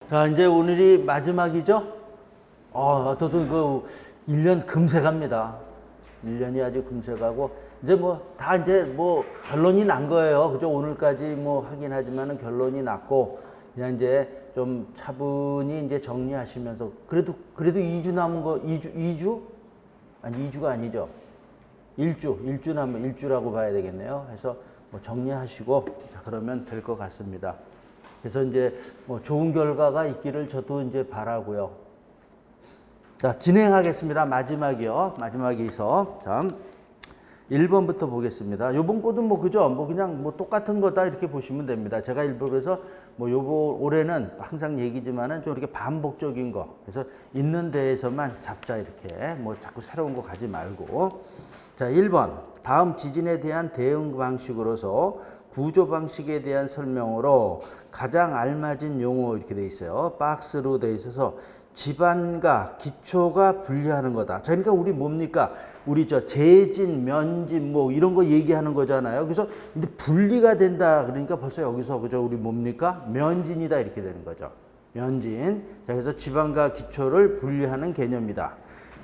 자, 이제 오늘이 마지막이죠? 저도 그 1년 금세 갑니다. 1년이 아주 금세 가고, 이제 다 결론이 난 거예요. 그죠? 오늘까지 하긴 하지만은 결론이 났고, 그냥 이제 좀 차분히 이제 정리하시면서, 그래도 2주 남은 거, 2주? 아니, 2주가 아니죠. 1주 남은, 1주라고 봐야 되겠네요. 해서 정리하시고, 자, 그러면 될 것 같습니다. 그래서 이제 좋은 결과가 있기를 저도 이제 바라고요. 자, 진행하겠습니다. 마지막이요. 마지막에서. 자, 1번부터 보겠습니다. 요번 거도 그죠? 그냥 똑같은 거다 이렇게 보시면 됩니다. 제가 일부러 그래서 올해는 항상 얘기지만은 좀 이렇게 반복적인 거. 그래서 있는 데에서만 잡자 이렇게. 자꾸 새로운 거 가지 말고. 자, 1번. 다음 지진에 대한 대응 방식으로서 구조 방식에 대한 설명으로 가장 알맞은 용어 이렇게 돼 있어요. 박스로 돼 있어서 지반과 기초가 분리하는 거다. 자, 그러니까 우리 뭡니까? 우리 재진, 면진 이런 거 얘기하는 거잖아요. 그래서 근데 분리가 된다. 그러니까 벌써 여기서 그죠? 우리 뭡니까? 면진이다 이렇게 되는 거죠. 면진. 자, 그래서 지반과 기초를 분리하는 개념이다.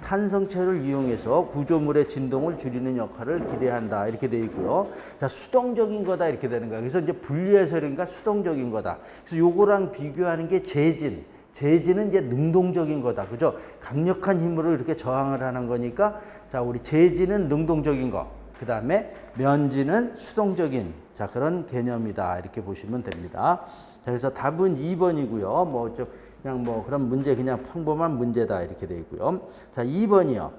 탄성체를 이용해서 구조물의 진동을 줄이는 역할을 기대한다. 이렇게 되어 있고요. 자, 수동적인 거다. 이렇게 되는 거예요. 그래서 이제 분리해서니까 수동적인 거다. 그래서 요거랑 비교하는 게 재진. 재진은 이제 능동적인 거다. 그죠? 강력한 힘으로 이렇게 저항을 하는 거니까, 자, 우리 재진은 능동적인 거. 그 다음에 면진은 수동적인, 자, 그런 개념이다. 이렇게 보시면 됩니다. 자, 그래서 답은 2번이고요. 그냥 그런 문제, 그냥 평범한 문제다. 이렇게 되어 있고요. 자, 2번이요.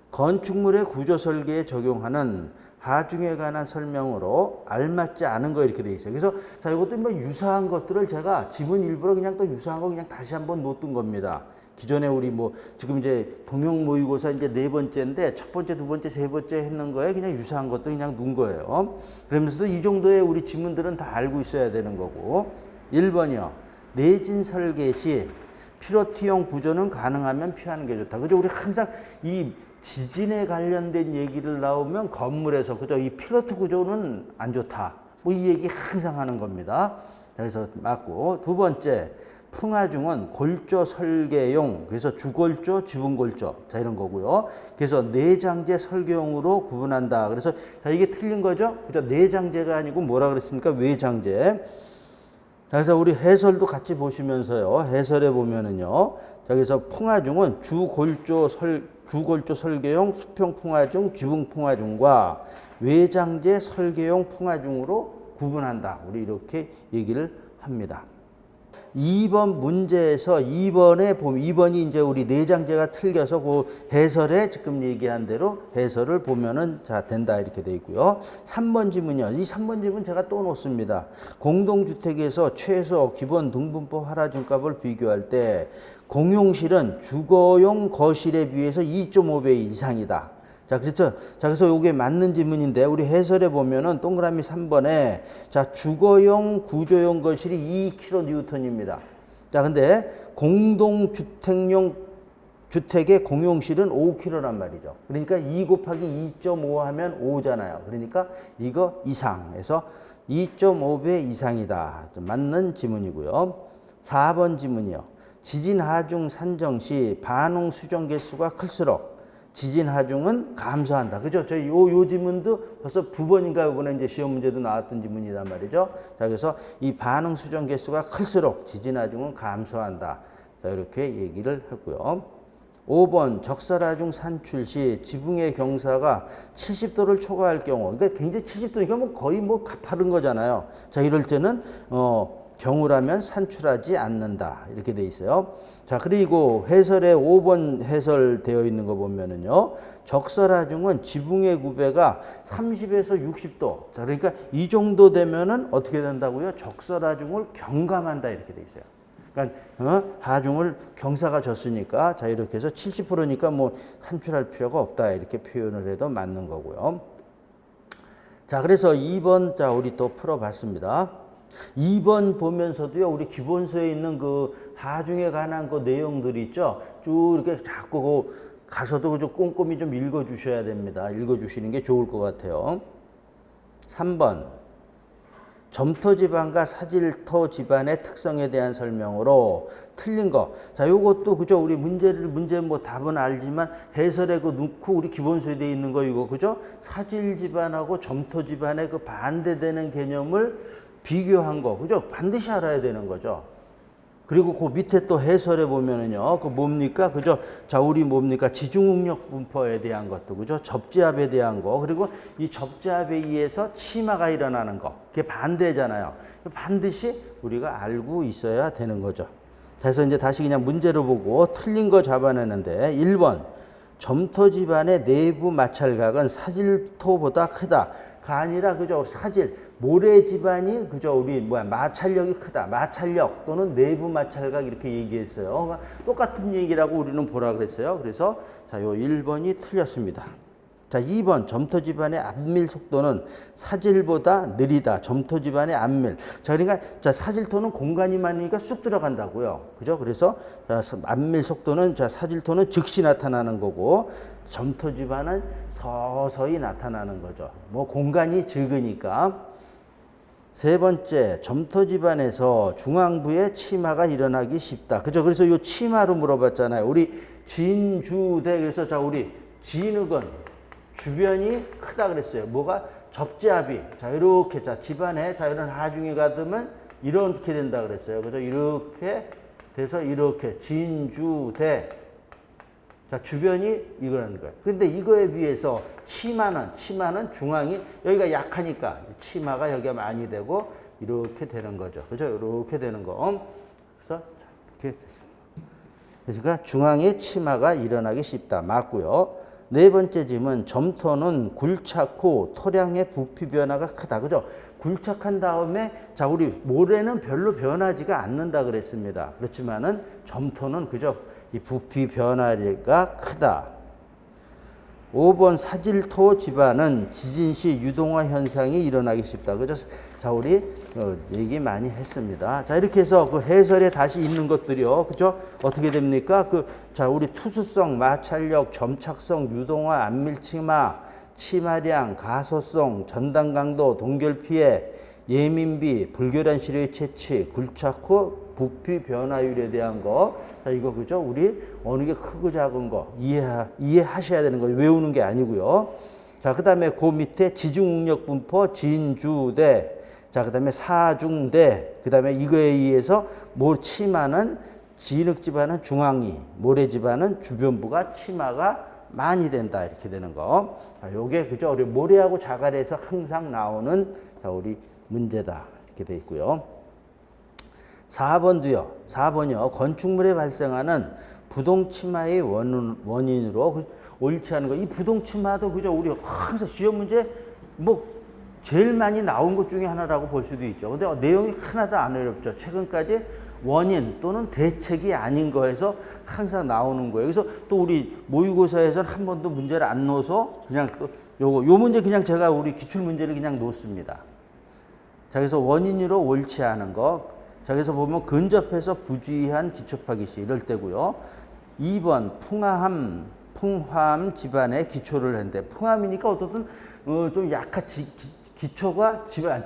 건축물의 구조 설계에 적용하는 하중에 관한 설명으로 알맞지 않은 거 이렇게 되어 있어요. 그래서 자, 이것도 유사한 것들을 제가 지문 일부러 그냥 또 유사한 거 그냥 다시 한번 놓던 겁니다. 기존에 우리 지금 이제 동영 모의고사 이제 4번째인데 첫 번째, 두 번째, 세 번째 했는 거에 그냥 유사한 것들 그냥 놓은 거예요. 그러면서도 이 정도의 우리 지문들은 다 알고 있어야 되는 거고. 1번이요. 내진 설계 시 피로티형 구조는 가능하면 피하는 게 좋다. 그죠? 우리 항상 이 지진에 관련된 얘기를 나오면 건물에서 그죠? 이 피로트 구조는 안 좋다. 이 얘기 항상 하는 겁니다. 그래서 맞고. 두 번째, 풍화중은 골조 설계용, 그래서 주골조, 지붕골조, 자, 이런 거고요. 그래서 내장재 설계용으로 구분한다. 그래서 자, 이게 틀린 거죠? 그죠? 내장재가 아니고 뭐라 그랬습니까? 외장재. 그래서 우리 해설도 같이 보시면서요. 해설에 보면은요. 자, 그래서 풍화중은 주골조 설계용 수평 풍화중, 지붕 풍화중과 외장재 설계용 풍화중으로 구분한다. 우리 이렇게 얘기를 합니다. 2번 문제에서 2번에 보면 2번이 이제 우리 내장재가 틀려서 그 해설에 지금 얘기한 대로 해설을 보면은 자 된다 이렇게 돼 있고요. 3번 지문이요. 이 3번 지문 제가 또 놓습니다. 공동주택에서 최소 기본 등분법 할화증값을 비교할 때 공용실은 주거용 거실에 비해서 2.5배 이상이다. 자, 그래서 요게 맞는 지문인데, 우리 해설에 보면은 동그라미 3번에, 자, 주거용, 구조용 거실이 2kN입니다. 자, 근데 주택의 공용실은 5kg란 말이죠. 그러니까 2 곱하기 2.5 하면 5잖아요. 그러니까 이거 이상해서 2.5배 이상이다. 맞는 지문이고요. 4번 지문이요. 지진 하중 산정 시 반응 수정 개수가 클수록 지진 하중은 감소한다. 그죠? 저희 요 지문도 벌써 9번인가 이번에 이제 시험 문제도 나왔던 지문이란 말이죠. 자, 그래서 이 반응 수정 개수가 클수록 지진 하중은 감소한다. 자, 이렇게 얘기를 했고요. 5번 적설 하중 산출 시 지붕의 경사가 70도를 초과할 경우, 그러니까 굉장히 70도니까 거의 가파른 거잖아요. 자, 이럴 때는 경우라면 산출하지 않는다. 이렇게 돼 있어요. 자, 그리고 해설에 5번 해설되어 있는 거 보면은요. 적설하중은 지붕의 구배가 30에서 60도. 자, 그러니까 이 정도 되면은 어떻게 된다고요? 적설하중을 경감한다. 이렇게 돼 있어요. 그러니까 하중을 경사가 졌으니까 자, 이렇게 해서 70%니까 산출할 필요가 없다. 이렇게 표현을 해도 맞는 거고요. 자, 그래서 2번 자, 우리 또 풀어 봤습니다. 2번 보면서도요, 우리 기본서에 있는 그 하중에 관한 그 내용들이 있죠. 쭉 이렇게 자꾸 가서도 좀 꼼꼼히 좀 읽어 주셔야 됩니다. 읽어 주시는 게 좋을 것 같아요. 3번. 점토 집안과 사질토 집안의 특성에 대한 설명으로 틀린 거. 자, 요것도 그죠? 우리 문제 뭐 답은 알지만 해설에 그 넣고 우리 기본소에 돼 있는 거 이거 그죠? 사질 집안하고 점토 집안의 그 반대되는 개념을 비교한 거. 그죠? 반드시 알아야 되는 거죠. 그리고 그 밑에 또 해설에 보면은요, 그 뭡니까? 그죠? 자, 우리 뭡니까? 지중응력 분포에 대한 것도, 그죠? 접지압에 대한 거, 그리고 이 접지압에 의해서 치마가 일어나는 거. 그게 반대잖아요. 반드시 우리가 알고 있어야 되는 거죠. 그래서 이제 다시 그냥 문제로 보고 틀린 거 잡아내는데, 1번. 점토 집안의 내부 마찰각은 사질토보다 크다. 가 아니라, 그죠? 사질. 모래 집안이 그죠 우리 마찰력이 크다. 마찰력 또는 내부 마찰각 이렇게 얘기했어요. 그러니까 똑같은 얘기라고 우리는 보라 그랬어요. 그래서 자, 요 1번이 틀렸습니다. 자, 2번 점토 집안의 압밀 속도는 사질보다 느리다. 점토 집안의 압밀. 자, 그러니까 자, 사질토는 공간이 많으니까 쑥 들어간다고요. 그죠? 그래서 자, 압밀 속도는 자, 사질토는 즉시 나타나는 거고 점토 집안은 서서히 나타나는 거죠. 뭐 공간이 적으니까. 세 번째, 점토 집안에서 중앙부에 치마가 일어나기 쉽다. 그죠? 그래서 요 치마로 물어봤잖아요. 우리 진주대, 그래서 자, 우리 진흙은 주변이 크다 그랬어요. 뭐가? 접지압이. 자, 이렇게, 자, 집안에, 자, 이런 하중이 가두면 이렇게 된다 그랬어요. 그죠? 이렇게 돼서 이렇게 진주대. 자, 주변이 이거라는 거예요. 근데 이거에 비해서 치마는 중앙이 여기가 약하니까 치마가 여기가 많이 되고 이렇게 되는 거죠. 그죠? 이렇게 되는 거. 그래서 이렇게 그러니까 중앙에 치마가 일어나기 쉽다. 맞고요. 네 번째 질문, 점토는 굴착 후 토량의 부피 변화가 크다. 그죠? 굴착한 다음에 자, 우리 모래는 별로 변하지가 않는다 그랬습니다. 그렇지만은 점토는 그죠? 이 부피 변화가 크다. 5번 사질토 집안은 지진 시 유동화 현상이 일어나기 쉽다. 그죠? 자, 우리 얘기 많이 했습니다. 자, 이렇게 해서 그 해설에 다시 있는 것들이요. 그죠? 어떻게 됩니까? 자, 우리 투수성, 마찰력, 점착성, 유동화, 안밀치마, 치마량, 가소성, 전단 강도, 동결 피해, 예민비, 불결한 시료의 채취, 굴착 후 부피 변화율에 대한 거. 자, 이거 그죠? 우리 어느 게 크고 작은 거 이해하셔야 되는 거예요. 외우는 게 아니고요. 자, 그다음에 그 밑에 지중응력 분포 진주대. 자, 그다음에 사중대. 그다음에 이거에 의해서 치마는 진흙 집안은 중앙이, 모래 집안은 주변부가 치마가 많이 된다. 이렇게 되는 거. 자, 요게 그죠? 우리 모래하고 자갈에서 항상 나오는 자, 우리 문제다. 이렇게 돼 있고요. 4번도요. 4번이요. 건축물에 발생하는 부동치마의 원인으로 옳지 않은 거. 이 부동치마도 그죠? 우리 항상 시험 문제 뭐 제일 많이 나온 것 중에 하나라고 볼 수도 있죠. 근데 내용이 하나도 안 어렵죠. 최근까지 원인 또는 대책이 아닌 거에서 항상 나오는 거예요. 그래서 또 우리 모의고사에서는 한 번도 문제를 안 넣어서 그냥 또 요 문제 그냥 제가 우리 기출 문제를 그냥 놓습니다. 자, 그래서 원인으로 옳지 않은 거. 자, 그래서 보면 근접해서 부주의한 기초파기시 이럴 때고요. 2번 풍화함 집안의 기초를 했는데 풍함이니까 어떻든 좀 약한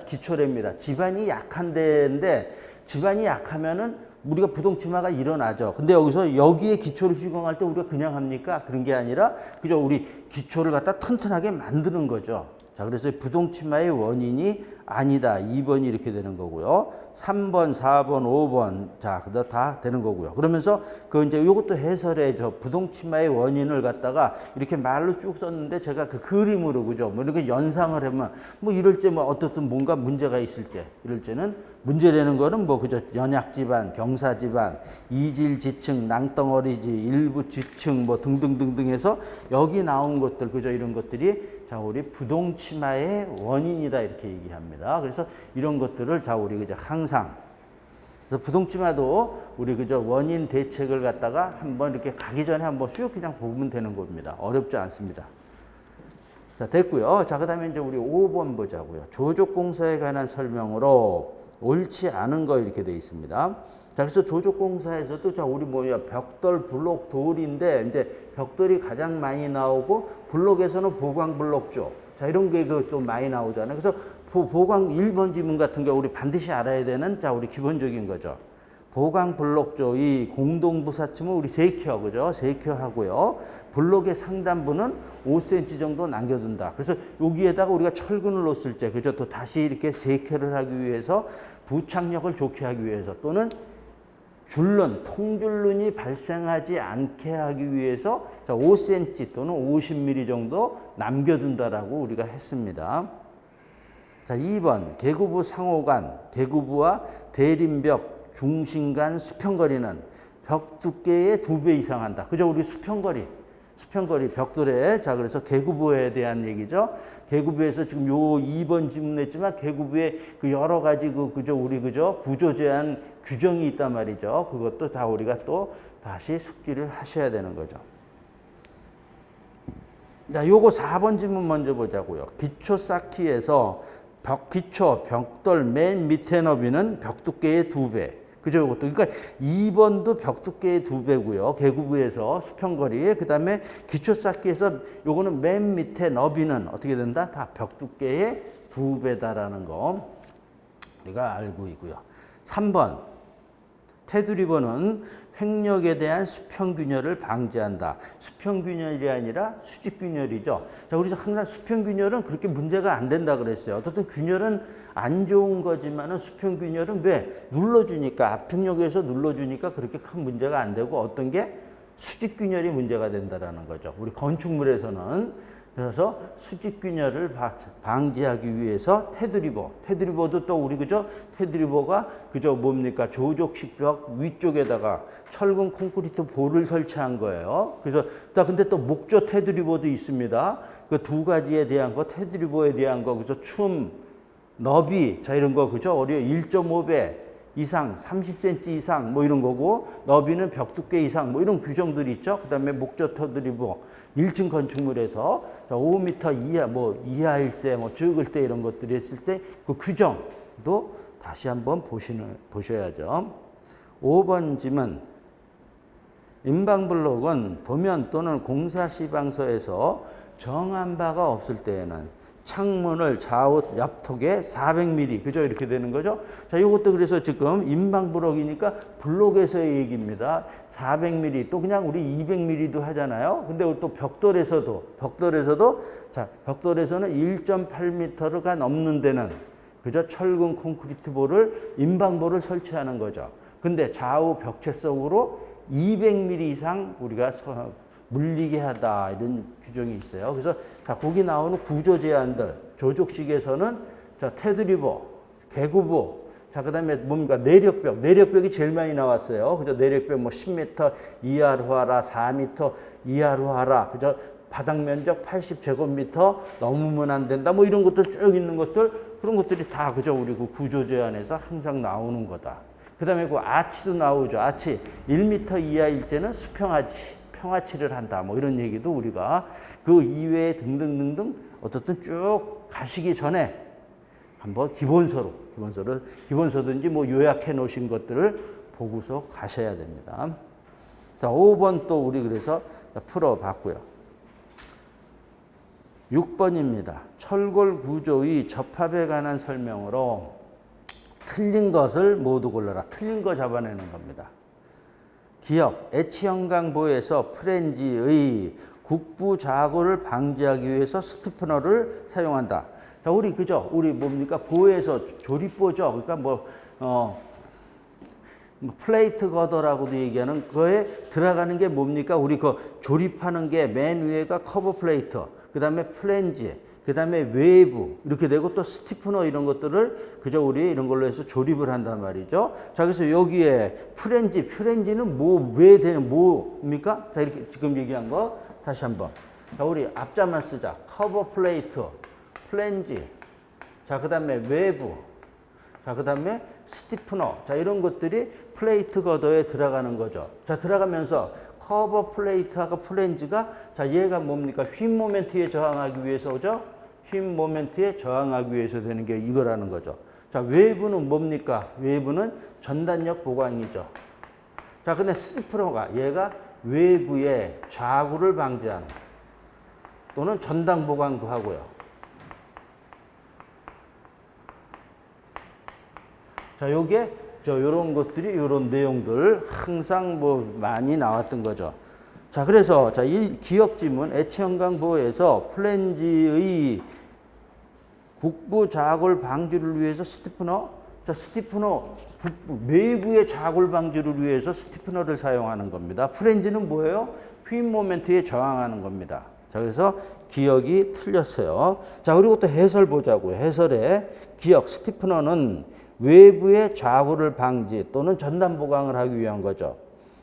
기초랍니다. 집안이 약한 데인데 집안이 약하면은 우리가 부동치마가 일어나죠. 근데 여기에 기초를 시공할 때 우리가 그냥 합니까? 그런 게 아니라 그죠? 우리 기초를 갖다 튼튼하게 만드는 거죠. 자, 그래서 부동치마의 원인이 아니다. 2번이 이렇게 되는 거고요. 3번, 4번, 5번. 자, 다 되는 거고요. 그러면서 이제 요것도 해설에 부동치마의 원인을 갖다가 이렇게 말로 쭉 썼는데 제가 그 그림으로 그죠? 뭐 이렇게 연상을 하면 뭐 이럴 때 뭐 어떻든 뭔가 문제가 있을 때 이럴 때는 문제라는 거는 뭐 그죠? 연약 집안, 경사 집안, 이질 지층, 낭덩어리지, 일부 지층 뭐 등등등등 해서 여기 나온 것들 그죠? 이런 것들이 자, 우리 부동치마의 원인이다 이렇게 얘기합니다. 그래서 이런 것들을 자, 우리 그죠? 항상 그래서 부동치마도 우리 그저 원인 대책을 갖다가 한번 이렇게 가기 전에 한번 쭉 그냥 보면 되는 겁니다. 어렵지 않습니다. 자, 됐고요. 자, 그다음에 이제 우리 5번 보자고요. 조족공사에 관한 설명으로 옳지 않은 거 이렇게 돼 있습니다. 자, 그래서 조족공사에서도 자, 우리 벽돌, 블록, 돌인데 이제 벽돌이 가장 많이 나오고 블록에서는 보강블록 쪽. 자, 이런 게 또 많이 나오잖아요. 그래서 보강 1번 지문 같은 경우 우리 반드시 알아야 되는 자 우리 기본적인 거죠. 보강 블록 이 공동부사침은 우리 3켜 그죠? 3켜 하고요. 블록의 상단부는 5cm 정도 남겨둔다. 그래서 여기에다가 우리가 철근을 놓았을 때 그죠? 또 다시 이렇게 3켜를 하기 위해서 부착력을 좋게 하기 위해서 또는 줄눈, 통줄눈이 발생하지 않게 하기 위해서 5cm 또는 50mm 정도 남겨둔다라고 우리가 했습니다. 자, 2번 개구부 상호간, 개구부와 대림벽 중심간 수평거리는 벽 두께의 2배 이상 한다. 그죠? 우리 수평거리 벽돌에 자 그래서 개구부에 대한 얘기죠. 개구부에서 지금 요 2번 질문했지만 개구부에 그 여러 가지 그죠 우리 그죠 구조 제한 규정이 있단 말이죠. 그것도 다 우리가 또 다시 숙지를 하셔야 되는 거죠. 자, 요거 4번 질문 먼저 보자고요. 기초 쌓기에서 기초 벽돌 맨 밑에 너비는 벽 두께의 2배. 그죠? 이것도. 그러니까 2번도 벽 두께의 2배고요. 개구부에서 수평거리. 그 다음에 기초 쌓기에서 요거는 맨 밑에 너비는 어떻게 된다? 다 벽 두께의 2배다라는 거 우리가 알고 있고요. 3번. 테두리번은 횡력에 대한 수평균열을 방지한다. 수평균열이 아니라 수직균열이죠. 자, 우리 항상 수평균열은 그렇게 문제가 안 된다 그랬어요. 어떻든 균열은 안 좋은 거지만은 수평균열은 왜? 눌러주니까, 압축력에서 눌러주니까 그렇게 큰 문제가 안 되고 어떤 게? 수직균열이 문제가 된다라는 거죠. 우리 건축물에서는. 그래서 수직균열을 방지하기 위해서 테두리보도 또 우리 그죠? 테두리보가 그죠 뭡니까? 조족식 벽 위쪽에다가 철근 콘크리트 볼을 설치한 거예요. 그래서 근데 또 목조 테두리보도 있습니다. 그 두 가지에 대한 거, 테두리보에 대한 거, 그래서 너비, 자 이런 거 그죠? 1.5배 이상, 30cm 이상 뭐 이런 거고 너비는 벽 두께 이상 뭐 이런 규정들이 있죠. 그다음에 목조 테두리보 1층 건축물에서 5m 이하 뭐 이하일 때 뭐 적을 때 이런 것들이 했을 때 그 규정도 다시 한번 보셔야죠. 5번 질문. 임방블록은 도면 또는 공사 시방서에서 정한 바가 없을 때에는 창문을 좌우 옆턱에 400mm 그죠? 이렇게 되는 거죠. 자, 이것도 그래서 지금 임방블록이니까 블록에서의 얘기입니다. 400mm 또 그냥 우리 200mm도 하잖아요. 근데 또 벽돌에서도 자, 벽돌에서는 1.8m가 넘는 데는 그죠? 철근 콘크리트 볼을 임방볼을 설치하는 거죠. 근데 좌우 벽체석으로 200mm 이상 우리가 물리게 하다 이런 규정이 있어요. 그래서 자, 거기 나오는 구조 제한들 조족식에서는 자, 테두리보, 개구부, 자 그다음에 뭡니까 내력벽이 제일 많이 나왔어요. 그죠? 내력벽 뭐 10m 이하로 하라, 4m 이하로 하라, 그죠? 바닥 면적 80제곱미터 넘으면 안 된다. 뭐 이런 것들 쭉 있는 것들 그런 것들이 다 그죠? 우리 그 구조 제한에서 항상 나오는 거다. 그다음에 그 아치도 나오죠. 아치 1m 이하일 때는 수평아치. 평화치를 한다. 뭐 이런 얘기도 우리가 그 이외에 등등등등 어떻든 쭉 가시기 전에 한번 기본서든지 뭐 요약해 놓으신 것들을 보고서 가셔야 됩니다. 자, 5번 또 우리 그래서 풀어봤고요. 6번입니다. 철골 구조의 접합에 관한 설명으로 틀린 것을 모두 골라라. 틀린 거 잡아내는 겁니다. 기억, 애치형광보에서 프렌지의 국부 좌고를 방지하기 위해서 스티프너를 사용한다. 자, 우리 그죠? 우리 뭡니까? 보에서 조립보죠. 그러니까 플레이트 거더라고도 얘기하는 거에 들어가는 게 뭡니까? 우리 그 조립하는 게 맨 위에가 커버 플레이트, 그 다음에 플랜지, 그 다음에 외부 이렇게 되고 또 스티프너 이런 것들을 그저 우리 이런 걸로 해서 조립을 한단 말이죠. 자, 그래서 여기에 프렌지는 왜 되는 뭡니까? 자, 이렇게 지금 얘기한 거 다시 한번. 자, 우리 앞자만 쓰자. 커버 플레이트, 플랜지. 자, 그 다음에 외부. 자, 그 다음에 스티프너. 자, 이런 것들이 플레이트 거더에 들어가는 거죠. 자, 들어가면서 커버 플레이트하고 플랜지가 자, 얘가 뭡니까? 휨 모멘트에 저항하기 위해서 오죠? 휨 모멘트에 저항하기 위해서 되는 게 이거라는 거죠. 자, 외부는 뭡니까? 외부는 전단력 보강이죠. 자, 근데 스티프너가 얘가 외부의 좌구를 방지하는 또는 전단 보강도 하고요. 자, 요게 요런 것들이 요런 내용들 항상 뭐 많이 나왔던 거죠. 자, 그래서 자, 이 기억 지문 애치형광보호에서 플랜지의 국부 자골 방지를 위해서 스티프너, 자, 스티프너 외부의 자골 방지를 위해서 스티프너를 사용하는 겁니다. 플랜지는 뭐예요? 휘입 모멘트에 저항하는 겁니다. 자, 그래서 기억이 틀렸어요. 자, 그리고 또 해설 보자고요. 해설에 기억 스티프너는 외부의 좌골을 방지 또는 전단 보강을 하기 위한 거죠.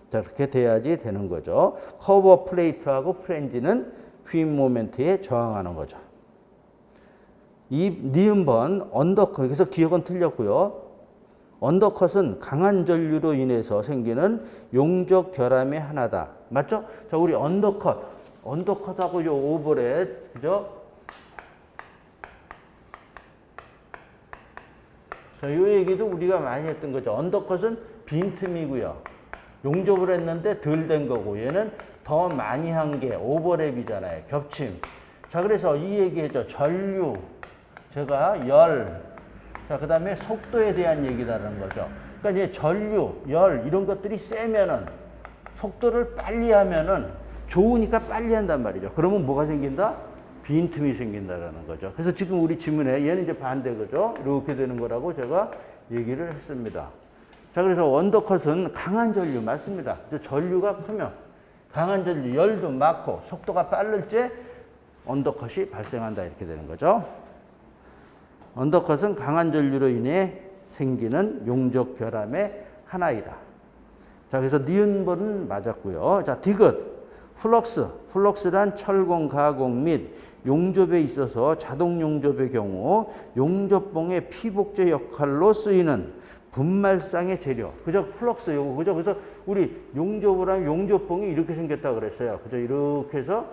자, 그렇게 돼야지 되는 거죠. 커버 플레이트하고 플랜지는 휘입 모멘트에 저항하는 거죠. 이 니은번 언더컷, 그래서 기억은 틀렸고요. 언더컷은 강한 전류로 인해서 생기는 용적 결함의 하나다. 맞죠? 자, 우리 언더컷하고 요 오버렛, 그죠? 자, 요 얘기도 우리가 많이 했던 거죠. 언더컷은 빈틈이고요. 용접을 했는데 덜 된 거고, 얘는 더 많이 한 게 오버랩이잖아요. 겹침. 자, 그래서 이 얘기했죠. 전류, 제가 열, 자, 그 다음에 속도에 대한 얘기다라는 거죠. 그러니까 이제 전류, 열, 이런 것들이 세면은, 속도를 빨리 하면은 좋으니까 빨리 한단 말이죠. 그러면 뭐가 생긴다? 빈틈이 생긴다라는 거죠. 그래서 지금 우리 지문에 얘는 이제 반대 거죠. 이렇게 되는 거라고 제가 얘기를 했습니다. 자, 그래서 언더컷은 강한 전류 맞습니다. 전류가 크면 강한 전류, 열도 많고 속도가 빠를 때 언더컷이 발생한다 이렇게 되는 거죠. 언더컷은 강한 전류로 인해 생기는 용적 결함의 하나이다. 자, 그래서 니은번은 맞았고요. 자, 디귿, 플럭스란 철공, 가공 및 용접에 있어서 자동 용접의 경우 용접봉의 피복제 역할로 쓰이는 분말상의 재료. 그죠? 플럭스 요거 그죠? 그래서 우리 용접을 하면 용접봉이 이렇게 생겼다 그랬어요. 그죠? 이렇게 해서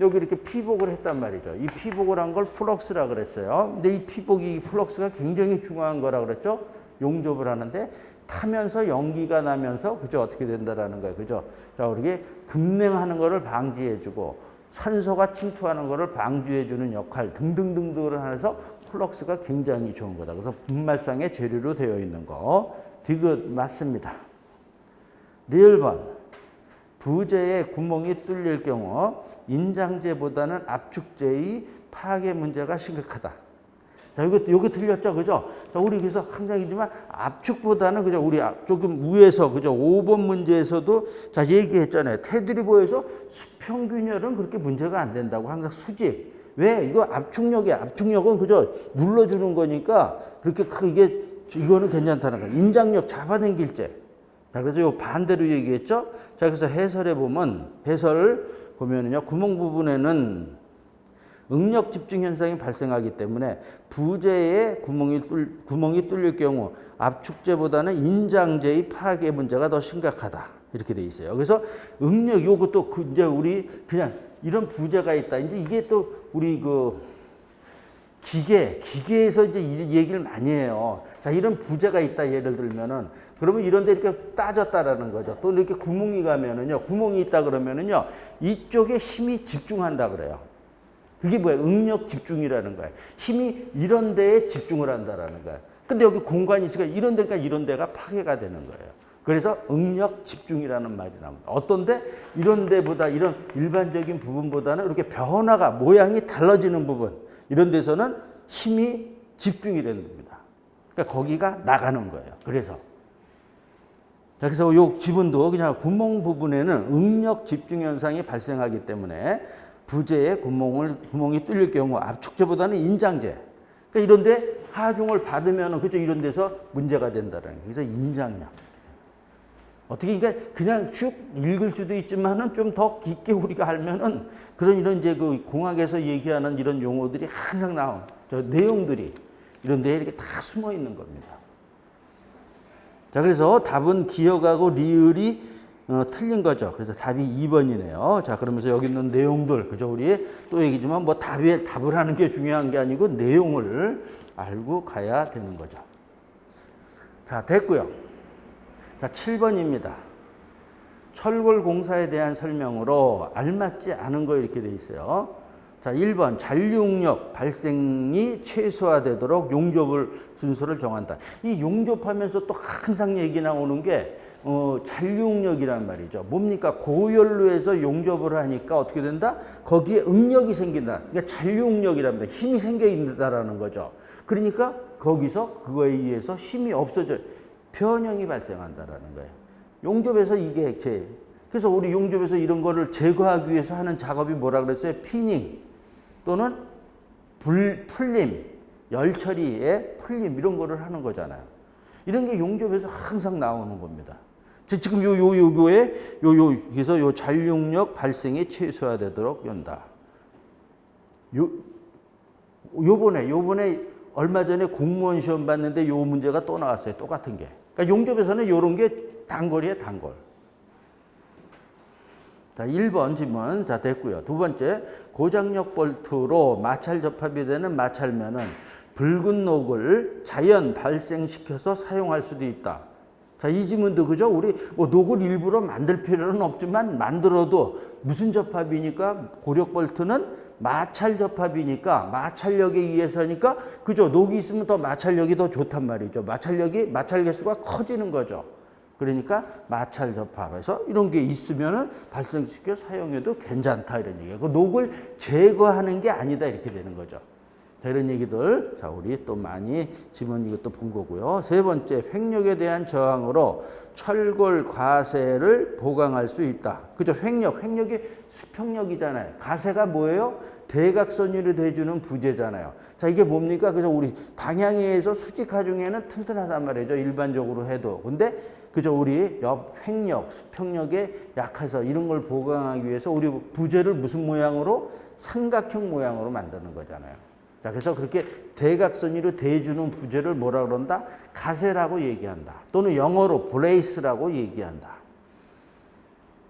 여기 이렇게 피복을 했단 말이죠. 이 피복을 한 걸 플럭스라 그랬어요. 근데 이 피복이 플럭스가 굉장히 중요한 거라 그랬죠? 용접을 하는데 타면서 연기가 나면서 그죠? 어떻게 된다라는 거예요. 그죠? 자, 우리게 급냉하는 거를 방지해주고 산소가 침투하는 거를 방지해주는 역할 등등등등을 하면서 플럭스가 굉장히 좋은 거다. 그래서 분말상의 재료로 되어 있는 거. 디귿 맞습니다. 리을번, 부재에 구멍이 뚫릴 경우 인장재보다는 압축재의 파괴 문제가 심각하다. 자, 이거 틀렸죠, 그죠? 자, 우리 그래서 항상이지만 압축보다는 그죠? 우리 조금 위에서 그죠? 5번 문제에서도 자, 얘기했잖아요. 테두리보에서 수평균열은 그렇게 문제가 안 된다고 항상 수직. 왜? 이거 압축력이야. 압축력은 그죠? 눌러주는 거니까 그렇게 크게 이거는 괜찮다는 거예요. 인장력 잡아당길 때. 자, 그래서 요 반대로 얘기했죠? 자, 그래서 해설을 보면은요, 구멍 부분에는 응력 집중 현상이 발생하기 때문에 부재에 구멍이 뚫릴 경우 압축재보다는 인장재의 파괴 문제가 더 심각하다. 이렇게 돼 있어요. 그래서 응력, 요것도 이제 우리 그냥 이런 부재가 있다. 이제 이게 또 우리 기계에서 이제 이 얘기를 많이 해요. 자, 이런 부재가 있다. 예를 들면은 그러면 이런 데 이렇게 따졌다라는 거죠. 또 이렇게 구멍이 있다 그러면은요, 이쪽에 힘이 집중한다 그래요. 그게 뭐예요? 응력 집중이라는 거예요. 힘이 이런 데에 집중을 한다라는 거예요. 근데 여기 공간이 있으니까 이런 데가 파괴가 되는 거예요. 그래서 응력 집중이라는 말이 나옵니다. 어떤데? 이런 데보다, 이런 일반적인 부분보다는 이렇게 변화가, 모양이 달라지는 부분, 이런 데서는 힘이 집중이 되는 겁니다. 그러니까 거기가 나가는 거예요. 그래서. 자, 그래서 요 지문도 그냥 구멍 부분에는 응력 집중 현상이 발생하기 때문에 부재에 구멍이 뚫릴 경우 압축재보다는 인장재. 그러니까 이런데 하중을 받으면은 그죠? 이런 데서 문제가 된다는 거예요. 그래서 인장력. 어떻게 그냥 슉 읽을 수도 있지만은 좀 더 깊게 우리가 알면은 이런 이제 그 공학에서 얘기하는 이런 용어들이 항상 나온 저 내용들이 이런 데에 이렇게 다 숨어 있는 겁니다. 자, 그래서 답은 기억하고 리을이 틀린 거죠. 그래서 답이 2번이네요. 자, 그러면서 여기 있는 내용들, 그죠? 우리 또 얘기지만 뭐 답을 하는 게 중요한 게 아니고 내용을 알고 가야 되는 거죠. 자, 됐고요. 자, 7번입니다. 철골 공사에 대한 설명으로 알맞지 않은 거 이렇게 돼 있어요. 자, 1번 잔류응력 발생이 최소화되도록 용접을 순서를 정한다. 이 용접하면서 또 항상 얘기 나오는 게 잔류응력이란 말이죠. 뭡니까? 고연료에서 용접을 하니까 어떻게 된다? 거기에 응력이 생긴다. 그러니까 잔류응력이랍니다. 힘이 생겨 있다라는 거죠. 그러니까 거기서 그거에 의해서 힘이 없어져 변형이 발생한다라는 거예요. 용접에서 이게 액체. 그래서 우리 용접에서 이런 거를 제거하기 위해서 하는 작업이 뭐라 그랬어요? 피닝 또는 풀림, 열 처리에 풀림 이런 거를 하는 거잖아요. 이런 게 용접에서 항상 나오는 겁니다. 지금 그래서 요 잔류응력 발생이 최소화되도록 연다. 요번에 얼마 전에 공무원 시험 봤는데 요 문제가 또 나왔어요. 똑같은 게. 그러니까 용접에서는 요런 게 단골이에요, 단골. 자, 1번 질문. 자, 됐고요. 두 번째, 고장력 볼트로 마찰 접합이 되는 마찰면은 붉은 녹을 자연 발생시켜서 사용할 수도 있다. 자, 이 질문도 그죠? 우리 뭐 녹을 일부러 만들 필요는 없지만 만들어도 무슨 접합이니까 고력 볼트는 마찰 접합이니까 마찰력에 의해서니까 그죠? 녹이 있으면 더 마찰력이 더 좋단 말이죠. 마찰 개수가 커지는 거죠. 그러니까 마찰 접합에서 이런 게 있으면은 발생시켜 사용해도 괜찮다 이런 얘기예요. 그 녹을 제거하는 게 아니다 이렇게 되는 거죠. 자, 이런 얘기들 자 우리 또 많이 지문 이것도 본 거고요. 세 번째 횡력에 대한 저항으로 철골 가세를 보강할 수 있다. 그죠? 횡력이 수평력이잖아요. 가세가 뭐예요? 대각선으로 대주는 부재잖아요. 자, 이게 뭡니까? 그래서 우리 방향에 의해서 수직화 중에는 튼튼하단 말이죠. 일반적으로 해도. 근데 그죠? 우리 횡력, 수평력에 약해서 이런 걸 보강하기 위해서 우리 부재를 무슨 모양으로? 삼각형 모양으로 만드는 거잖아요. 자, 그래서 그렇게 대각선으로 대주는 부재를 뭐라 그런다? 가세라고 얘기한다. 또는 영어로 브레이스라고 얘기한다.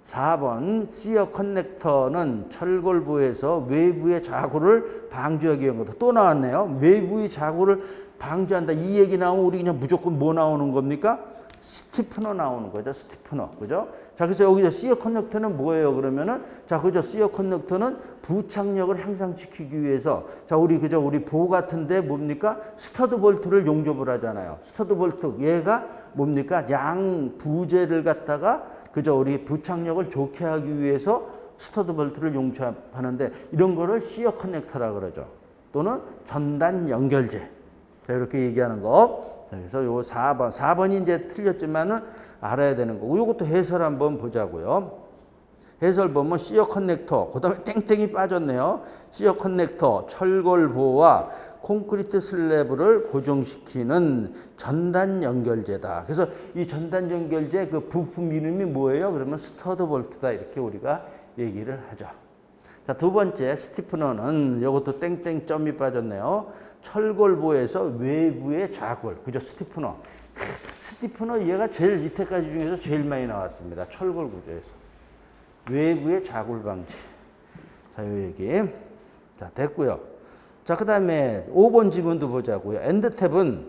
4번 시어 커넥터는 철골부에서 외부의 자구를 방지하기 위한 거다. 또 나왔네요. 외부의 자구를 방지한다. 이 얘기 나오면 우리 그냥 무조건 뭐 나오는 겁니까? 스티프너 나오는 거죠. 스티프너. 그죠? 자, 그래서 여기서 시어 커넥터는 뭐예요? 그러면은, 자, 그죠? 시어 커넥터는 부착력을 향상시키기 위해서, 자, 우리 보호 같은데 뭡니까? 스터드 볼트를 용접을 하잖아요. 스터드 볼트. 얘가 뭡니까? 양 부재를 갖다가, 그죠? 우리 부착력을 좋게 하기 위해서 스터드 볼트를 용접하는데, 이런 거를 시어 커넥터라고 그러죠. 또는 전단 연결재. 자, 이렇게 얘기하는 거. 자, 그래서 요 4번이 이제 틀렸지만은 알아야 되는 거고, 요것도 해설 한번 보자고요. 해설 보면 시어 커넥터, 그 다음에 땡땡이 빠졌네요. 시어 커넥터, 철골보와 콘크리트 슬래브를 고정시키는 전단 연결재다. 그래서 이 전단 연결재 그 부품 이름이 뭐예요? 그러면 스터드 볼트다. 이렇게 우리가 얘기를 하죠. 자, 두 번째 스티프너는 이것도 땡땡 점이 빠졌네요. 철골보에서 외부의 자굴, 그죠? 스티프너. 얘가 제일 이때까지 중에서 제일 많이 나왔습니다. 철골 구조에서. 외부의 자굴 방지. 자, 요 얘기. 자, 됐고요. 자, 그 다음에 5번 지문도 보자고요. 엔드탭은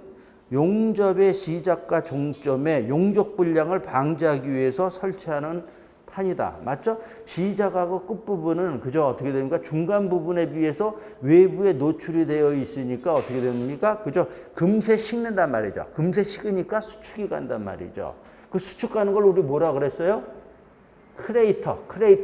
용접의 시작과 종점에 용접 불량을 방지하기 위해서 설치하는 판이다. 맞죠? 시작하고 끝부분은 그저 어떻게 됩니까? 중간 부분에 비해서 외부에 노출이 되어 있으니까 어떻게 됩니까? 그저 금세 식는단 말이죠. 금세 식으니까 수축이 간단 말이죠. 그 수축 가는 걸 우리 뭐라 그랬어요? 크레이터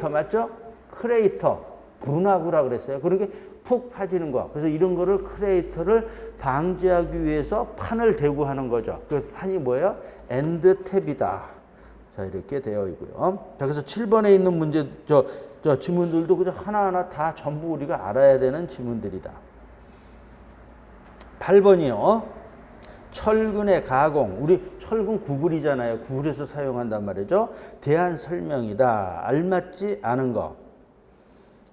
맞죠? 크레이터, 분화구라 그랬어요. 그런 게 푹 파지는 거. 그래서 이런 거를 크레이터를 방지하기 위해서 판을 대고 하는 거죠. 그 판이 뭐예요? 엔드탭이다. 자, 이렇게 되어 있고요. 자, 그래서 7번에 있는 문제, 지문들도 그저 하나하나 다 전부 우리가 알아야 되는 지문들이다. 8번이요. 철근의 가공. 우리 철근 구부리잖아요. 구부려서 사용한단 말이죠. 대한 설명이다. 알맞지 않은 거.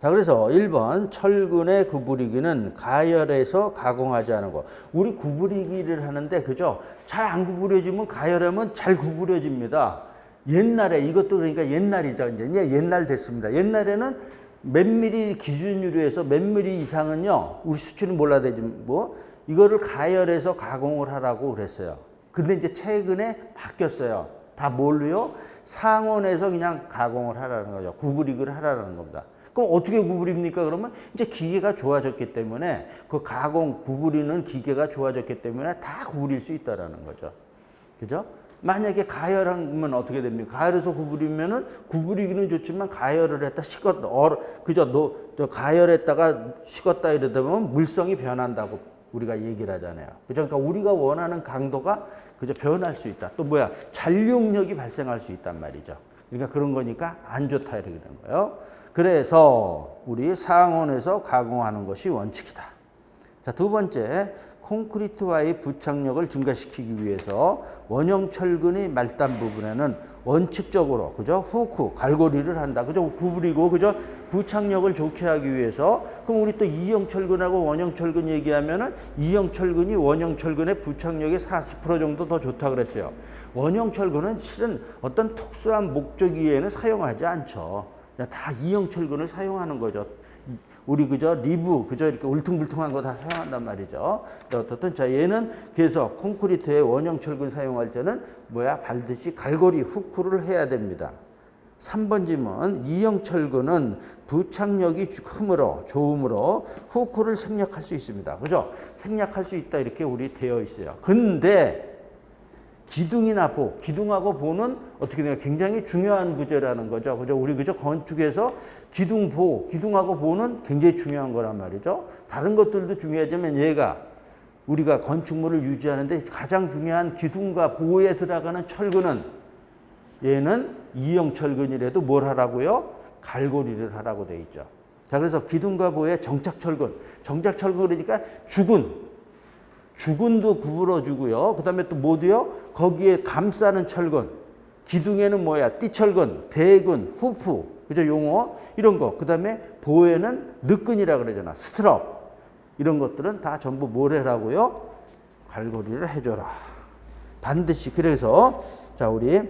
자, 그래서 1번 철근의 구부리기는 가열해서 가공하지 않은 거. 우리 구부리기를 하는데 그죠? 잘 안 구부려지면 가열하면 잘 구부려집니다. 옛날에 이것도 그러니까 옛날이죠. 이제 옛날 됐습니다. 옛날에는 몇 미리 기준으로 해서 몇 미리 이상은요. 우리 수치는 몰라야 되지 뭐 이거를 가열해서 가공을 하라고 그랬어요. 근데 이제 최근에 바뀌었어요. 다 뭘로요? 상온에서 그냥 가공을 하라는 거죠. 구부리기를 하라는 겁니다. 그럼 어떻게 구부립니까? 그러면 이제 기계가 좋아졌기 때문에 그 가공 구부리는 기계가 좋아졌기 때문에 다 구부릴 수 있다라는 거죠. 그죠? 만약에 가열하면 어떻게 됩니까? 가열해서 구부리면은 구부리기는 좋지만 가열을 했다 식었다 그죠? 가열했다가 식었다 이러다 보면 물성이 변한다고 우리가 얘기를 하잖아요. 그죠? 그러니까 우리가 원하는 강도가 그저 변할 수 있다. 또 뭐야? 잔류력이 발생할 수 있단 말이죠. 그러니까 그런 거니까 안 좋다 이렇게 되는 거예요. 그래서 우리 상온에서 가공하는 것이 원칙이다. 자, 두 번째, 콘크리트와의 부착력을 증가시키기 위해서 원형 철근의 말단 부분에는 원칙적으로 그죠? 후크 갈고리를 한다. 그죠? 구부리고 그죠? 부착력을 좋게 하기 위해서. 그럼 우리 또 이형 철근하고 원형 철근 얘기하면은 이형 철근이 원형 철근의 부착력이 40% 정도 더 좋다 그랬어요. 원형 철근은 실은 어떤 특수한 목적 이외에는 사용하지 않죠. 그냥 다 이형 철근을 사용하는 거죠. 우리 그저 리브 그저 이렇게 울퉁불퉁한 거 다 사용한단 말이죠. 어떻든 자 얘는 그래서 콘크리트의 원형 철근 사용할 때는 뭐야 반드시 갈고리 후크를 해야 됩니다. 3번 질문 이형 철근은 부착력이 크므로 좋음으로 후크를 생략할 수 있습니다. 그죠? 생략할 수 있다 이렇게 우리 되어 있어요. 근데 기둥이나 보, 기둥하고 보는 어떻게 되냐 굉장히 중요한 부재라는 거죠. 그죠? 우리 그저 건축에서 기둥 보, 기둥하고 보는 굉장히 중요한 거란 말이죠. 다른 것들도 중요하지만 얘가 우리가 건축물을 유지하는데 가장 중요한 기둥과 보에 들어가는 철근은 얘는 이형 철근이라도 뭘 하라고요? 갈고리를 하라고 돼 있죠. 자, 그래서 기둥과 보의 정착 철근 그러니까 주근도 구부러 주고요. 그 다음에 또 뭐도요? 거기에 감싸는 철근. 기둥에는 뭐야? 띠철근, 대근, 후프. 그죠? 용어. 이런 거. 그 다음에 보에는 느끈이라 그러잖아. 스트럽. 이런 것들은 다 전부 뭘 해라고요? 갈고리를 해줘라. 반드시. 그래서 자, 우리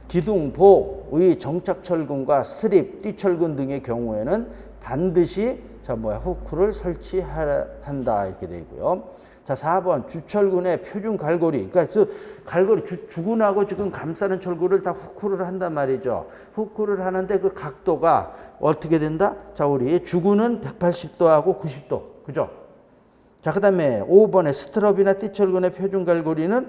기둥, 보의 정착 철근과 스트립, 띠철근 등의 경우에는 반드시 자, 후크를 설치한다. 이렇게 되어 있고요. 자, 4번 주철근의 표준 갈고리. 그러니까 그 갈고리 주근하고 지금 감싸는 철근을 다 후크를 한단 말이죠. 후크를 하는데 그 각도가 어떻게 된다? 자, 우리 주근은 180도하고 90도. 그죠? 자, 그다음에 5번에 스트럽이나 띠철근의 표준 갈고리는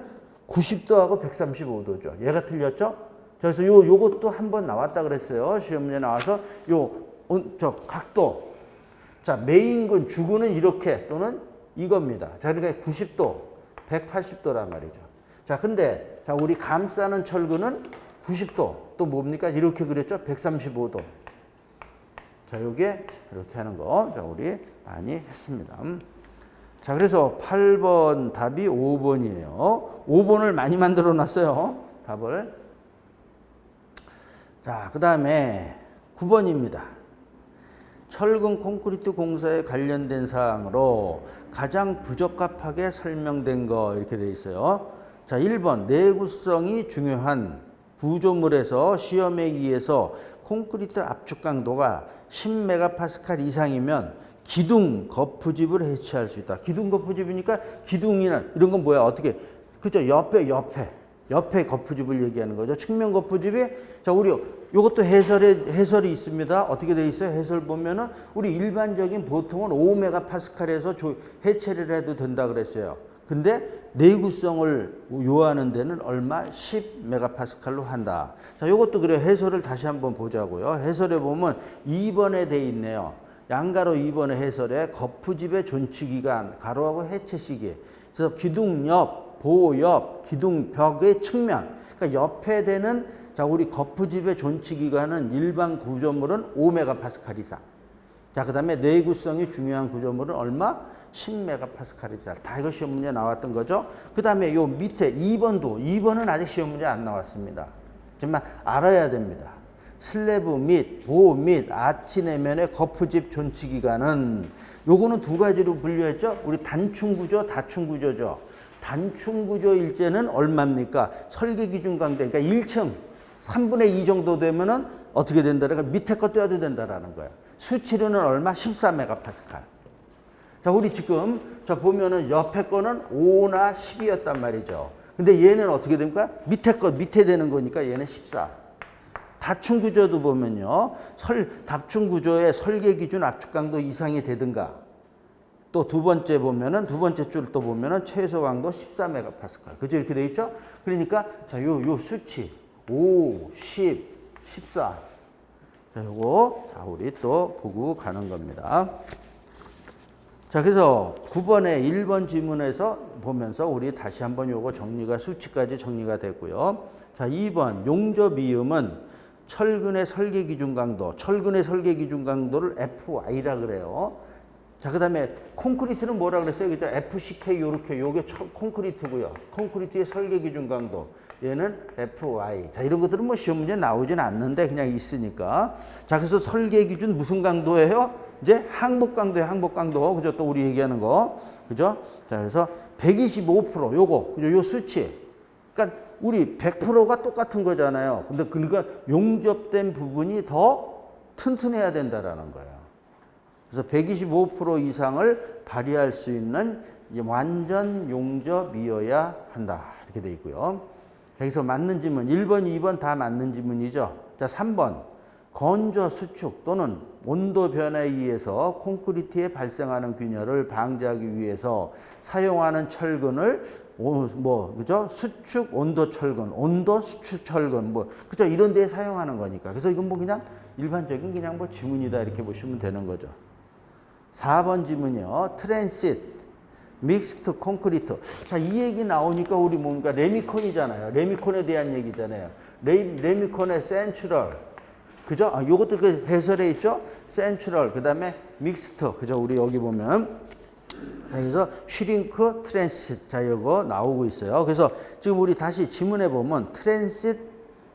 90도하고 135도죠. 얘가 틀렸죠? 그래서 요것도 한번 나왔다 그랬어요. 시험 문제 나와서 각도. 자, 메인근 주근은 이렇게 또는 이겁니다. 자, 그러니까 90도, 180도란 말이죠. 자, 근데 자, 우리 감싸는 철근은 90도. 또 뭡니까? 이렇게 그랬죠? 135도. 자, 요게 이렇게 하는 거. 자, 우리 많이 했습니다. 자, 그래서 8번 답이 5번이에요. 5번을 많이 만들어 놨어요. 답을. 자, 그다음에 9번입니다. 철근 콘크리트 공사에 관련된 사항으로 가장 부적합하게 설명된 거 이렇게 되어 있어요. 자, 1번 내구성이 중요한 구조물에서 시험에 의해서 콘크리트 압축 강도가 10메가파스칼 이상이면 기둥 거푸집을 해체할 수 있다. 기둥 거푸집이니까 기둥이나 이런 건 뭐야? 어떻게 그죠? 옆에 거푸집을 얘기하는 거죠. 측면 거푸집이 자, 우리 요것도 해설이 있습니다. 어떻게 돼 있어요? 해설 보면은 우리 일반적인 보통은 5메가파스칼에서 해체를 해도 된다 그랬어요. 근데 내구성을 요하는 데는 얼마? 10메가파스칼로 한다. 자, 요것도 그래요. 해설을 다시 한번 보자고요. 해설에 보면 2번에 돼 있네요. 양가로 2번의 해설에 거푸집의 존치기간, 가로하고 해체 시기. 그래서 기둥 옆, 보 옆, 기둥 벽의 측면. 그러니까 옆에 되는 자, 우리 거푸집의 존치기간은 일반 구조물은 5메가파스칼 이상. 자, 그 다음에 내구성이 중요한 구조물은 얼마? 10메가파스칼 이상. 다 이거 시험 문제 나왔던 거죠. 그 다음에 요 밑에 2번은 아직 시험 문제 안 나왔습니다. 하지만 알아야 됩니다. 슬래브 및 보 및 아치 내면의 거푸집 존치기간은 요거는 두 가지로 분류했죠. 우리 단층 구조, 다층 구조죠. 단층 구조 일제는 얼마입니까? 설계 기준 강도. 그러니까 1층 3분의 2 정도 되면은 어떻게 된다? 그러니까 밑에 거 떼어도 된다라는 거예요. 수치료는 얼마? 14메가파스칼. 자, 우리 지금 자 보면은 옆에 거는 5나 10이었단 말이죠. 근데 얘는 어떻게 됩니까? 밑에 되는 거니까 얘는 14. 다층 구조도 보면요. 다층 구조의 설계 기준 압축 강도 이상이 되든가 또 두 번째 보면은 두 번째 줄 또 보면은 최소 강도 14메가파스칼. 그죠? 이렇게 돼 있죠? 그러니까 자, 요 수치 5, 10, 14. 자, 요거 자, 우리 또 보고 가는 겁니다. 자, 그래서 9번에 1번 지문에서 보면서 우리 다시 한번 요거 정리가 수치까지 정리가 됐고요. 자, 2번 용접이음은 철근의 설계 기준 강도, 철근의 설계 기준 강도를 FY라 그래요. 자, 그다음에 콘크리트는 뭐라 그랬어요? 그죠? FCK 요렇게 요게 콘크리트고요. 콘크리트의 설계 기준 강도. 얘는 FY. 자, 이런 것들은 뭐 시험 문제 나오진 않는데 그냥 있으니까. 자, 그래서 설계 기준 무슨 강도예요? 이제 항복 강도예요. 항복 강도. 그죠? 또 우리 얘기하는 거. 그죠? 자, 그래서 125% 요거. 그죠? 요 수치. 그러니까 우리 100%가 똑같은 거잖아요. 근데 그러니까 용접된 부분이 더 튼튼해야 된다라는 거예요. 그래서 125% 이상을 발휘할 수 있는 완전 용접이어야 한다. 이렇게 돼 있고요. 여기서 맞는 지문 1번, 2번 다 맞는 지문이죠. 자, 3번 건조 수축 또는 온도 변화에 의해서 콘크리트에 발생하는 균열을 방지하기 위해서 사용하는 철근을 그죠? 수축 온도 철근, 온도 수축 철근 그죠? 이런 데에 사용하는 거니까. 그래서 이건 뭐 그냥 일반적인 그냥 뭐 지문이다 이렇게 보시면 되는 거죠. 4번 지문이요. 트랜시트, 믹스트 콘크리트. 자, 이 얘기 나오니까 우리 뭔가 레미콘이잖아요. 레미콘에 대한 얘기잖아요. 레미콘의 센츄럴. 그죠? 아, 요것도 그 해설에 있죠? 센츄럴. 그 다음에 믹스트. 그죠? 우리 여기 보면. 그래서 슈링크, 트랜시트. 자, 요거 나오고 있어요. 그래서 지금 우리 다시 지문에 보면 트랜시트,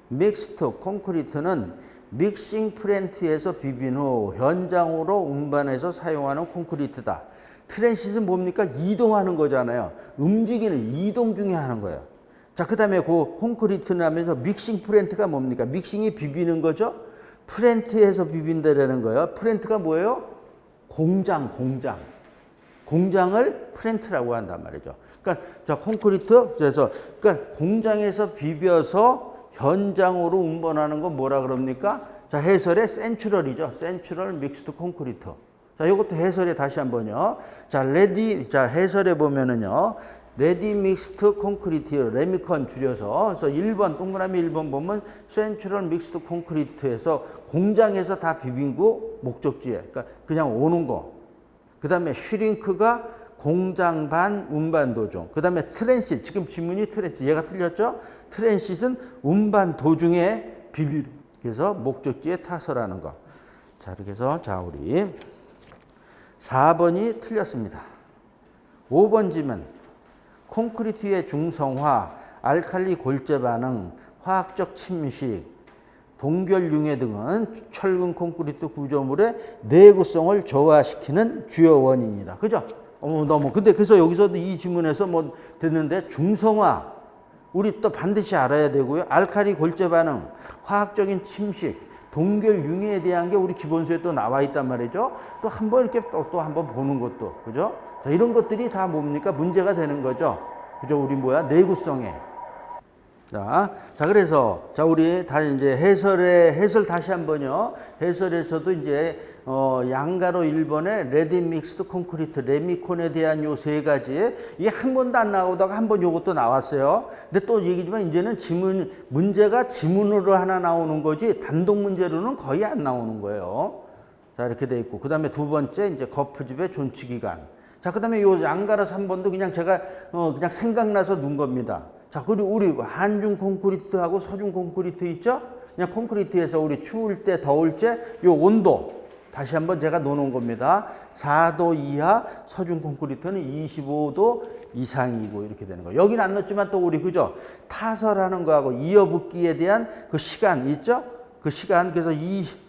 믹스트 콘크리트는 믹싱 프렌트에서 비빈 후 현장으로 운반해서 사용하는 콘크리트다. 트랜시트는 뭡니까? 이동하는 거잖아요. 움직이는 이동 중에 하는 거예요. 자, 그 다음에 그 콘크리트는 하면서 믹싱 프렌트가 뭡니까? 믹싱이 비비는 거죠? 프렌트에서 비빈다라는 거예요. 프렌트가 뭐예요? 공장을 프렌트라고 한단 말이죠. 그러니까 자, 콘크리트 그래서 그러니까 공장에서 비벼서 현장으로 운반하는 건 뭐라 그럽니까? 자, 해설에 센츄럴이죠. 센츄럴 믹스드 콘크리트. 자, 이것도 해설에 다시 한번요. 자, 자, 해설에 보면은요. 레디 믹스드 콘크리트, 레미콘 줄여서. 그래서 1번, 동그라미 1번 보면 센츄럴 믹스드 콘크리트에서 공장에서 다 비빈고 목적지에. 그러니까 그냥 오는 거. 그 다음에 슈링크가 공장 반 운반 도중. 그 다음에 트랜시트. 지금 지문이 트랜시트. 얘가 틀렸죠? 트랜시트는 운반 도중에 비비는. 그래서 목적지에 타서라는 거. 자, 이렇게 해서 자, 우리 4번이 틀렸습니다. 5번 지문. 콘크리트의 중성화, 알칼리 골재 반응, 화학적 침식, 동결 융해 등은 철근 콘크리트 구조물의 내구성을 저하시키는 주요 원인이다. 그죠? 근데 그래서 여기서도 이 지문에서 뭐 됐는데 중성화 우리 또 반드시 알아야 되고요. 알칼리 골재 반응, 화학적인 침식, 동결 융해에 대한 게 우리 기본서에 또 나와 있단 말이죠. 또 한번 이렇게 또 한번 보는 것도 그죠? 자, 이런 것들이 다 뭡니까? 문제가 되는 거죠. 그죠? 우리 내구성에. 자, 그래서 자, 우리 다 이제 해설 다시 한번요. 해설에서도 이제 양가로 1번에 레디 믹스드 콘크리트, 레미콘에 대한 요 세 가지 이게 한 번도 안 나오다가 한 번 요것도 나왔어요. 근데 또 얘기지만 이제는 문제가 지문으로 하나 나오는 거지 단독 문제로는 거의 안 나오는 거예요. 자, 이렇게 돼 있고 그다음에 두 번째 이제 거푸집의 존치 기간. 자, 그다음에 요 양가로 3번도 그냥 제가 그냥 생각나서 넣은 겁니다. 자, 그리고 우리 한중 콘크리트하고 서중 콘크리트 있죠? 그냥 콘크리트에서 우리 추울 때, 더울 때, 요 온도. 다시 한번 제가 놓은 겁니다. 4도 이하, 서중 콘크리트는 25도 이상이고, 이렇게 되는 거예요. 여기는 안 넣었지만 또 우리, 그죠? 타설하는 거하고 이어붙기에 대한 그 시간 있죠? 그 시간, 그래서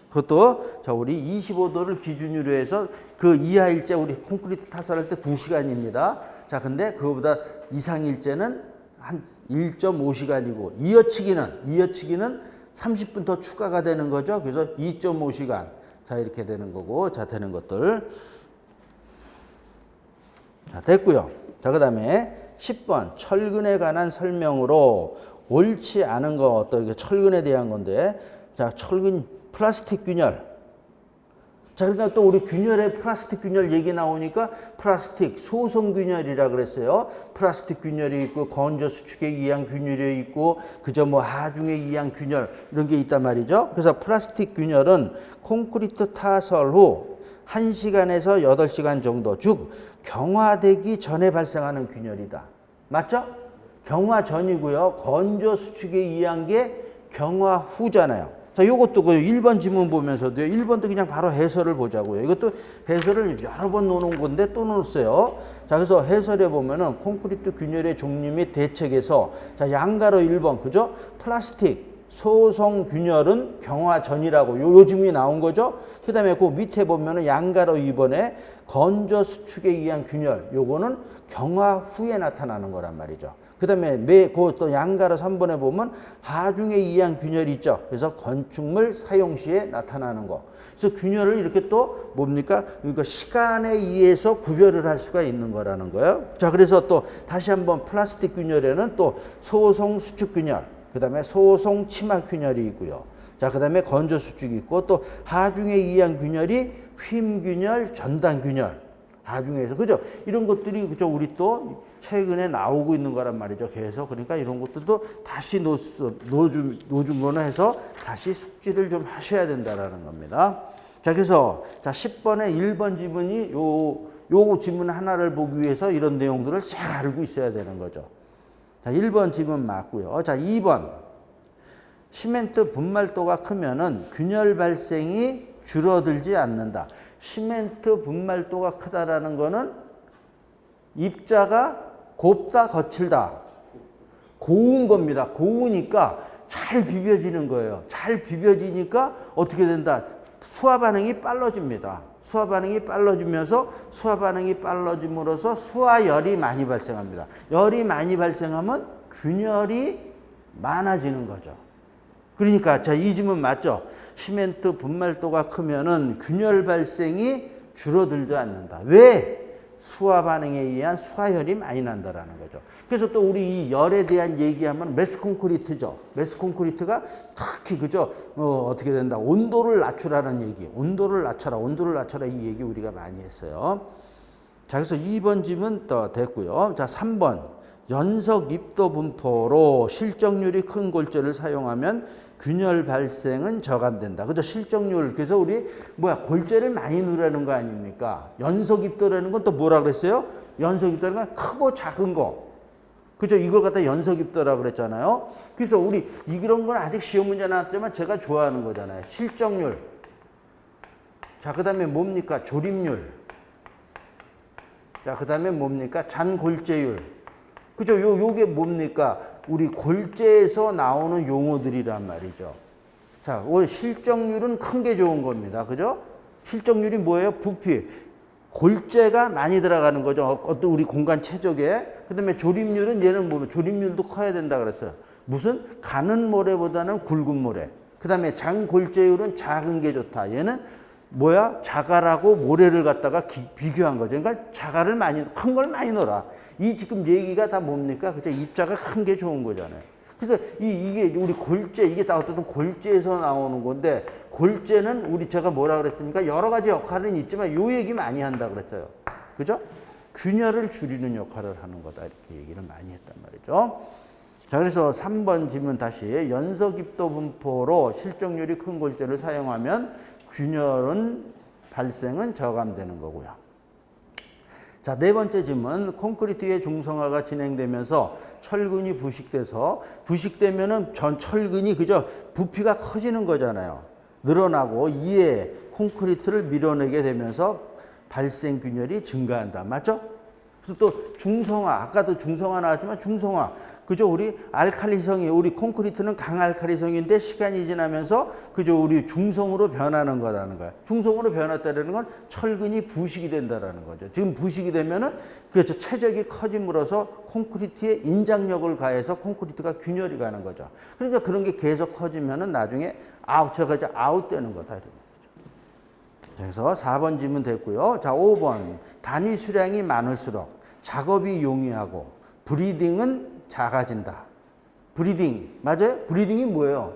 그것도, 자, 우리 25도를 기준으로 해서 그 이하일 때 우리 콘크리트 타설할 때 2시간입니다. 자, 근데 그거보다 이상일 때는 한 1.5시간이고 이어치기는 30분 더 추가가 되는 거죠. 그래서 2.5시간. 자, 이렇게 되는 거고. 자, 되는 것들. 자, 됐고요. 자, 그다음에 10번 철근에 관한 설명으로 옳지 않은 거 어떤 게 철근에 대한 건데 자, 철근 플라스틱 균열. 자, 그러니까 또 우리 균열에 플라스틱 균열 얘기 나오니까 플라스틱 소성 균열이라 그랬어요. 플라스틱 균열이 있고 건조 수축의 이항 균열이 있고 그저 뭐 하중의 이항 균열 이런 게 있단 말이죠. 그래서 플라스틱 균열은 콘크리트 타설 후 1시간에서 8시간 정도 즉 경화되기 전에 발생하는 균열이다. 맞죠? 경화 전이고요. 건조 수축의 이항 게 경화 후잖아요. 자, 요것도 그 1번 지문 보면서도요. 1번도 그냥 바로 해설을 보자고요. 이것도 해설을 여러 번 놓은 건데 또 놓았어요. 자, 그래서 해설에 보면은 콘크리트 균열의 종류 및 대책에서 자, 양가로 1번 그죠? 플라스틱 소성 균열은 경화 전이라고 요 지문이 나온 거죠. 그다음에 그 밑에 보면은 양가로 2번에 건조 수축에 의한 균열 요거는 경화 후에 나타나는 거란 말이죠. 그 다음에 또 양가로 3번에 보면 하중에 의한 균열이 있죠. 그래서 건축물 사용 시에 나타나는 거. 그래서 균열을 이렇게 또 뭡니까? 그러니까 시간에 의해서 구별을 할 수가 있는 거라는 거예요. 자, 그래서 또 다시 한번 플라스틱 균열에는 또 소성 수축 균열, 그 다음에 소성 치막 균열이 있고요. 자, 그 다음에 건조 수축이 있고 또 하중에 의한 균열이 휨 균열, 전단 균열. 하중에서 그죠? 이런 것들이 그죠? 우리 또 최근에 나오고 있는 거란 말이죠. 그래서 그러니까 이런 것들도 다시 노준 거는 해서 다시 숙지를 좀 하셔야 된다라는 겁니다. 자, 그래서 자 10번에 1번 지문이 요 지문 하나를 보기 위해서 이런 내용들을 잘 알고 있어야 되는 거죠. 자, 1번 지문 맞고요. 자, 2번 시멘트 분말도가 크면은 균열 발생이 줄어들지 않는다. 시멘트 분말도가 크다라는 거는 입자가 곱다 거칠다 고운 겁니다. 고우니까 잘 비벼지는 거예요. 잘 비벼지니까 어떻게 된다? 수화 반응이 빨라집니다. 수화 반응이 빨라지면서 수화 반응이 빨라짐으로써 수화열이 많이 발생합니다. 열이 많이 발생하면 균열이 많아지는 거죠. 그러니까 자, 이 질문 맞죠? 시멘트 분말도가 크면은 균열 발생이 줄어들지 않는다. 왜? 수화 반응에 의한 수화열이 많이 난다라는 거죠. 그래서 또 우리 이 열에 대한 얘기하면 메스 콘크리트죠. 메스 콘크리트가 특히 그죠? 어떻게 된다? 온도를 낮추라는 얘기. 온도를 낮춰라. 온도를 낮춰라 이 얘기 우리가 많이 했어요. 자, 그래서 2번 질문 또 됐고요. 자, 3번. 연석 입도 분포로 실적률이 큰 골재를 사용하면 균열 발생은 저감된다. 그죠? 실적률. 그래서 우리 골재를 많이 넣으라는 거 아닙니까? 연석 입도라는 건 또 뭐라 그랬어요? 연석 입도라는 건 크고 작은 거. 그죠? 이걸 갖다 연석 입도라고 그랬잖아요. 그래서 우리 이런 건 아직 시험 문제 나왔지만 제가 좋아하는 거잖아요. 실적률. 자, 그다음에 뭡니까? 조립률. 자, 그다음에 뭡니까? 잔골재율. 그죠? 요게 뭡니까? 우리 골재에서 나오는 용어들이란 말이죠. 자, 오늘 실적률은 큰 게 좋은 겁니다. 그죠? 실적률이 뭐예요? 부피. 골재가 많이 들어가는 거죠. 어떤 우리 공간 최적에. 그 다음에 조립률은 얘는 뭐면 조립률도 커야 된다 그랬어요. 무슨? 가는 모래보다는 굵은 모래. 그 다음에 장골재율은 작은 게 좋다. 얘는 뭐야? 자갈하고 모래를 갖다가 비교한 거죠. 그러니까 자갈을 큰 걸 많이 넣어라. 이 지금 얘기가 다 뭡니까? 그죠? 입자가 큰 게 좋은 거잖아요. 그래서 이게 우리 골재, 이게 다 어떤 골재에서 나오는 건데, 골재는 우리 제가 뭐라 그랬습니까? 여러 가지 역할은 있지만 요 얘기 많이 한다 그랬어요. 그죠? 균열을 줄이는 역할을 하는 거다. 이렇게 얘기를 많이 했단 말이죠. 자, 그래서 3번 질문 다시. 연석 입도 분포로 실적률이 큰 골재를 사용하면 균열은 발생은 저감되는 거고요. 자, 네 번째 질문. 콘크리트의 중성화가 진행되면서 철근이 부식되면은 전 철근이 그저 부피가 커지는 거잖아요. 늘어나고 이에 콘크리트를 밀어내게 되면서 발생 균열이 증가한다. 맞죠? 그래서 또 중성화, 아까도 중성화 나왔지만 중성화. 그죠? 우리 알칼리성이, 우리 콘크리트는 강알칼리성인데 시간이 지나면서 그죠? 우리 중성으로 변하는 거라는 거야. 중성으로 변했다는 건 철근이 부식이 된다라는 거죠. 지금 부식이 되면은 그렇죠. 체적이 커짐으로써 콘크리트에 인장력을 가해서 콘크리트가 균열이 가는 거죠. 그러니까 그런 게 계속 커지면은 나중에 아웃되는 거다. 이런 거죠. 그래서 4번 질문 됐고요. 자, 5번. 단위 수량이 많을수록 작업이 용이하고 브리딩은 작아진다. 브리딩. 맞아요? 브리딩이 뭐예요?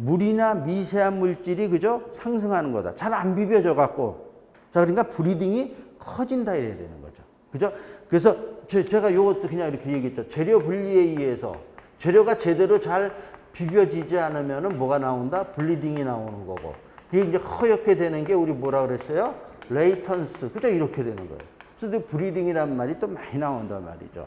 물이나 미세한 물질이 그죠? 상승하는 거다. 잘 안 비벼져 갖고. 자, 그러니까 브리딩이 커진다 이래야 되는 거죠. 그죠? 그래서 제가 요것도 그냥 이렇게 얘기했죠. 재료 분리에 의해서 재료가 제대로 잘 비벼지지 않으면은 뭐가 나온다? 블리딩이 나오는 거고. 그게 이제 허옇게 되는 게 우리 뭐라 그랬어요? 레이턴스. 그죠? 이렇게 되는 거예요. 그래서 브리딩이라는 말이 또 많이 나온단 말이죠.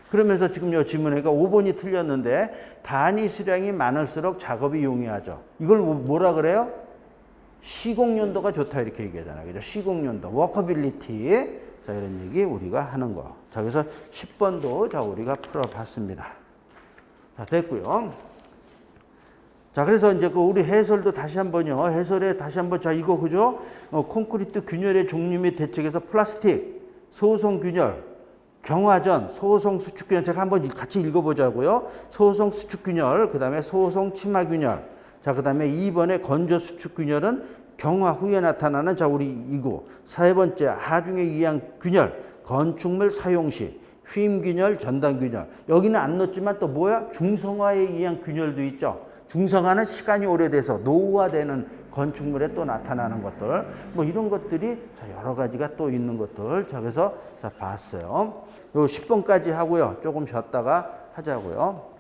그러면서 지금 요 지문에가 5번이 틀렸는데 단위 수량이 많을수록 작업이 용이하죠. 이걸 뭐라 그래요? 시공연도가 좋다 이렇게 얘기하잖아요. 그죠? 시공연도, 워커빌리티. 자, 이런 얘기 우리가 하는 거. 자, 그래서 10번도 자, 우리가 풀어봤습니다. 자, 됐고요. 자, 그래서 이제 그 우리 해설도 다시 한번요. 해설에 다시 한번 자, 이거 그죠? 콘크리트 균열의 종류 및 대책에서 플라스틱, 소성 균열, 경화전, 소성 수축 균열 제가 한번 같이 읽어보자고요. 소성 수축 균열, 그 다음에 소성 치마 균열. 자, 그 다음에 2번에 건조 수축 균열은 경화 후에 나타나는 자, 우리 이거. 4번째 하중에 의한 균열, 건축물 사용 시, 휘임 균열, 전단 균열. 여기는 안 넣었지만 또 뭐야? 중성화에 의한 균열도 있죠. 중성화는 시간이 오래돼서 노후화되는 건축물에 또 나타나는 것들, 뭐 이런 것들이 자, 여러 가지가 또 있는 것들. 자, 그래서 자, 봤어요. 요 10번까지 하고요. 조금 쉬었다가 하자고요.